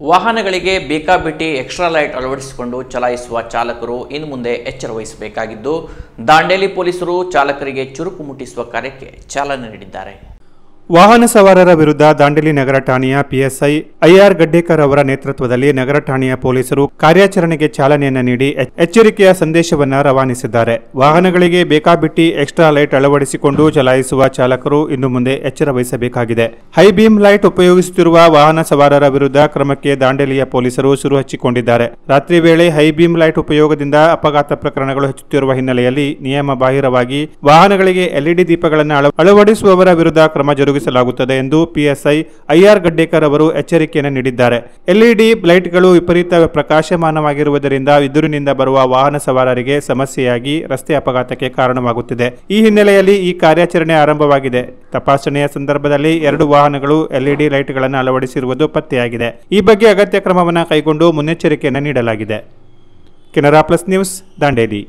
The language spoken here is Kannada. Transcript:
ವಾಹನಗಳಿಗೆ ಬೇಕಾಬಿಟ್ಟಿ ಎಕ್ಸ್ಟ್ರಾ ಲೈಟ್ ಅಳವಡಿಸಿಕೊಂಡು ಚಲಾಯಿಸುವ ಚಾಲಕರು ಇನ್ನು ಮುಂದೆ ಎಚ್ಚರ ವಹಿಸಬೇಕಾಗಿದ್ದು, ದಾಂಡೇಲಿ ಪೊಲೀಸರು ಚಾಲಕರಿಗೆ ಚುರುಕು ಮುಟ್ಟಿಸುವ ಕಾರ್ಯಕ್ಕೆ ಚಾಲನೆ ನೀಡಿದ್ದಾರೆ. ವಾಹನ ಸವಾರರ ವಿರುದ್ಧ ದಾಂಡೇಲಿ ನಗರ ಠಾಣೆಯ ಪಿಎಸ್ಐ ಐಆರ್ ಗಡ್ಡೇಕರ್ ಅವರ ನೇತೃತ್ವದಲ್ಲಿ ನಗರ ಠಾಣೆಯ ಪೊಲೀಸರು ಕಾರ್ಯಾಚರಣೆಗೆ ಚಾಲನೆಯನ್ನು ನೀಡಿ ಎಚ್ಚರಿಕೆಯ ಸಂದೇಶವನ್ನು ರವಾನಿಸಿದ್ದಾರೆ. ವಾಹನಗಳಿಗೆ ಬೇಕಾಬಿಟ್ಟಿ ಎಕ್ಸ್ಟ್ರಾ ಲೈಟ್ ಅಳವಡಿಸಿಕೊಂಡು ಚಲಾಯಿಸುವ ಚಾಲಕರು ಇನ್ನು ಮುಂದೆ ಎಚ್ಚರ ವಹಿಸಬೇಕಾಗಿದೆ. ಹೈ ಬೀಮ್ ಲೈಟ್ ಉಪಯೋಗಿಸುತ್ತಿರುವ ವಾಹನ ಸವಾರರ ವಿರುದ್ಧ ಕ್ರಮಕ್ಕೆ ದಾಂಡೇಲಿಯ ಪೊಲೀಸರು ಶುರು ಹಚ್ಚಿಕೊಂಡಿದ್ದಾರೆ. ರಾತ್ರಿ ವೇಳೆ ಹೈ ಬೀಮ್ ಲೈಟ್ ಉಪಯೋಗದಿಂದ ಅಪಘಾತ ಪ್ರಕರಣಗಳು ಹೆಚ್ಚುತ್ತಿರುವ ಹಿನ್ನೆಲೆಯಲ್ಲಿ ನಿಯಮ ಬಾಹಿರವಾಗಿ ವಾಹನಗಳಿಗೆ ಎಲ್ಇಡಿ ದೀಪಗಳನ್ನು ಅಳವಡಿಸುವವರ ವಿರುದ್ಧ ಕ್ರಮ ಜರುಗಿಸಲಾಗುತ್ತದೆ ಎಂದು ಪಿಎಸ್ಐ ಐಆರ್ ಗಡ್ಡೇಕರ್ ಅವರು ಎಚ್ಚರಿಕೆಯನ್ನು ನೀಡಿದ್ದಾರೆ. ಎಲ್ಇಡಿ ಲೈಟ್ಗಳು ವಿಪರೀತ ಪ್ರಕಾಶಮಾನವಾಗಿರುವುದರಿಂದ ಎದುರಿನಿಂದ ಬರುವ ವಾಹನ ಸವಾರರಿಗೆ ಸಮಸ್ಯೆಯಾಗಿ ರಸ್ತೆ ಅಪಘಾತಕ್ಕೆ ಕಾರಣವಾಗುತ್ತಿದೆ. ಈ ಹಿನ್ನೆಲೆಯಲ್ಲಿ ಈ ಕಾರ್ಯಾಚರಣೆ ಆರಂಭವಾಗಿದೆ. ತಪಾಸಣೆಯ ಸಂದರ್ಭದಲ್ಲಿ 2 ವಾಹನಗಳು ಎಲ್ಇಡಿ ಲೈಟ್ಗಳನ್ನು ಅಳವಡಿಸಿರುವುದು ಪತ್ತೆಯಾಗಿದೆ. ಈ ಬಗ್ಗೆ ಅಗತ್ಯ ಕ್ರಮವನ್ನು ಕೈಗೊಂಡು ಮುನ್ನೆಚ್ಚರಿಕೆಯನ್ನು ನೀಡಲಾಗಿದೆ. Canara plus news, Dandeli.